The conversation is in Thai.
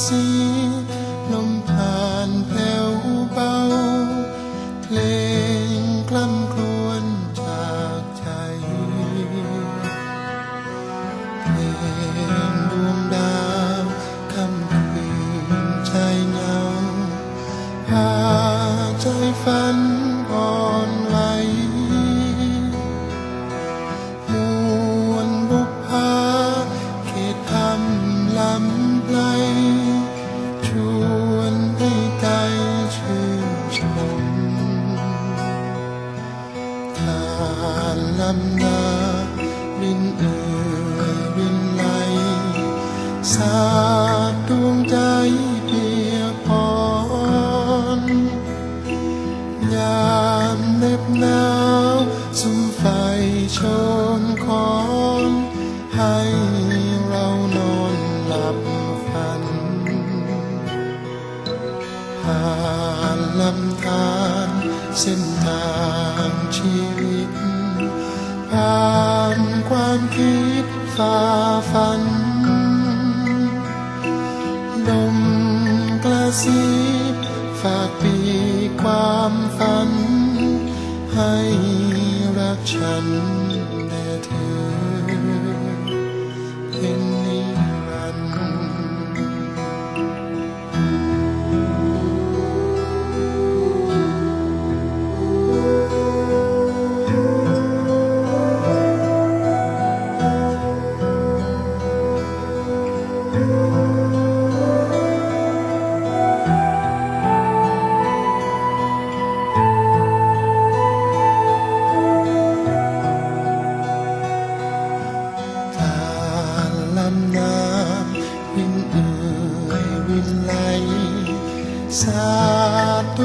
สีลมผ่านแผ่วเบาเพลงคล่ำครวญจากใจเพลงดวงดาวค่ำคืนใจเงาพาใจฝันอ่อนไหวมวลบุพภาเขตคำลำไกลชวนให้ใจชื่นชมทานลำนาบินเอ่ยบินไหลสาดดวงใจเปียกปอนยามเหน็บหนาวสุมไฟโชนคอนให้เรานอนหลับฝันผ่านลำธารเส้นทางชีวิตผ่านความคิดฝ่าฟันลมกระซิบฝากปีความฝันให้รักฉันแด่เธอเป็นนิรันดร์ลำน้ำวินเอ่ยวินไหลสาดด